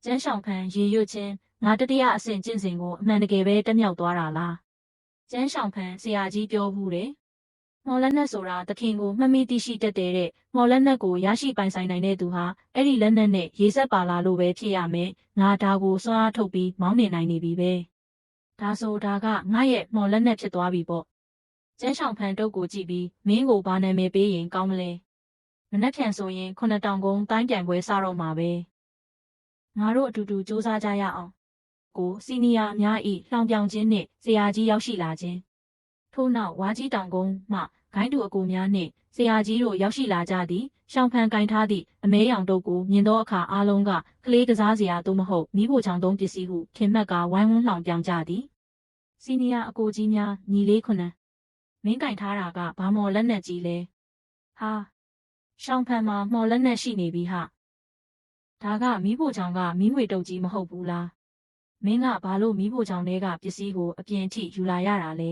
ကျန်းဆောင်ဖန်ရေရွတ်ချင်းငါတတိယအဆင့်ကျင့်စဉ်ကိုအမှန်တကယ်ပဲတက်မြောက်သွားတာလားကျန်းဆောင်ဖန်ဆရာကြီးပြောဘူးတယ်မော်လက်နက်ဆိုတာသခင်ကိုမှတ်မိသိရှိတတ်တဲ့မော်လက်နက်ကိုရရှိပိုင်ဆိုင်နိုင်တဲ့သူဟာအဲ့ဒီလက်နက်နဲ့ရေစက်ပါလာလို့ပဲဖြစ်ရမယ်ငါဒါကိုစွမ်းအားထုတ်ပြီးမောင်းနေနိုင်နေပြီပဲဒါဆိုဒါကငါရဲ့မော်လက်နက်ဖြစ်သွားပြီပေါ့ကျန်းဆောင်ဖန်တုတ်ကိုကြည့်ပြီးမင်းကိုဘာနာမည်ပေးရင်ကောင်းမလဲမနှက်ဖြန်ဆိုရင်9000ကုန်းတိုင်းပြိုင်ပွဲစတော့မှာပဲငါတို့အတူတူစူးစမ်းကြရအောင်ကိုစီနီယာအများဤလှောင်ပြောင်ခြင်းနှင့်ဆရာကြီးရောက်ရှိလာခြင်းထို့နောက်ဝါကြီးတောင်ကုန်းမှဂိုင်းတူအကူများနှင့်ဆရာကြီးတို့ရောက်ရှိလာကြသည်ရှောင်းဖန်ကင်ထားသည့်အမဲရောင်တုတ်ကိုမြင်သောအခါအားလုံးကကလေးကစားစရာသို့မဟုတ်မိဖို့ချောင်သုံးပစ္စည်းဟုထင်မှတ်ကဝိုင်းဝန်းလှောင်ပြောင်ကြသည်စီနီယာအကူကြီးများညီလေးခုနှစ်မင်းကင်ထားတာကဘာမော်လက်နက်ကြီးလဲဟာရှောင်းဖန်မှာမော်လက်နက်ရှိနေပြီဟာဒါကမိဖို့ချောင်ကမီးငွေတုတ်ကြီးမဟုတ်ဘူးလားမင်းကဘာလို့မီးဖို့ချောင်တွေကပစ္စည်းကိုအပြင်ထိယူလာရတာလဲ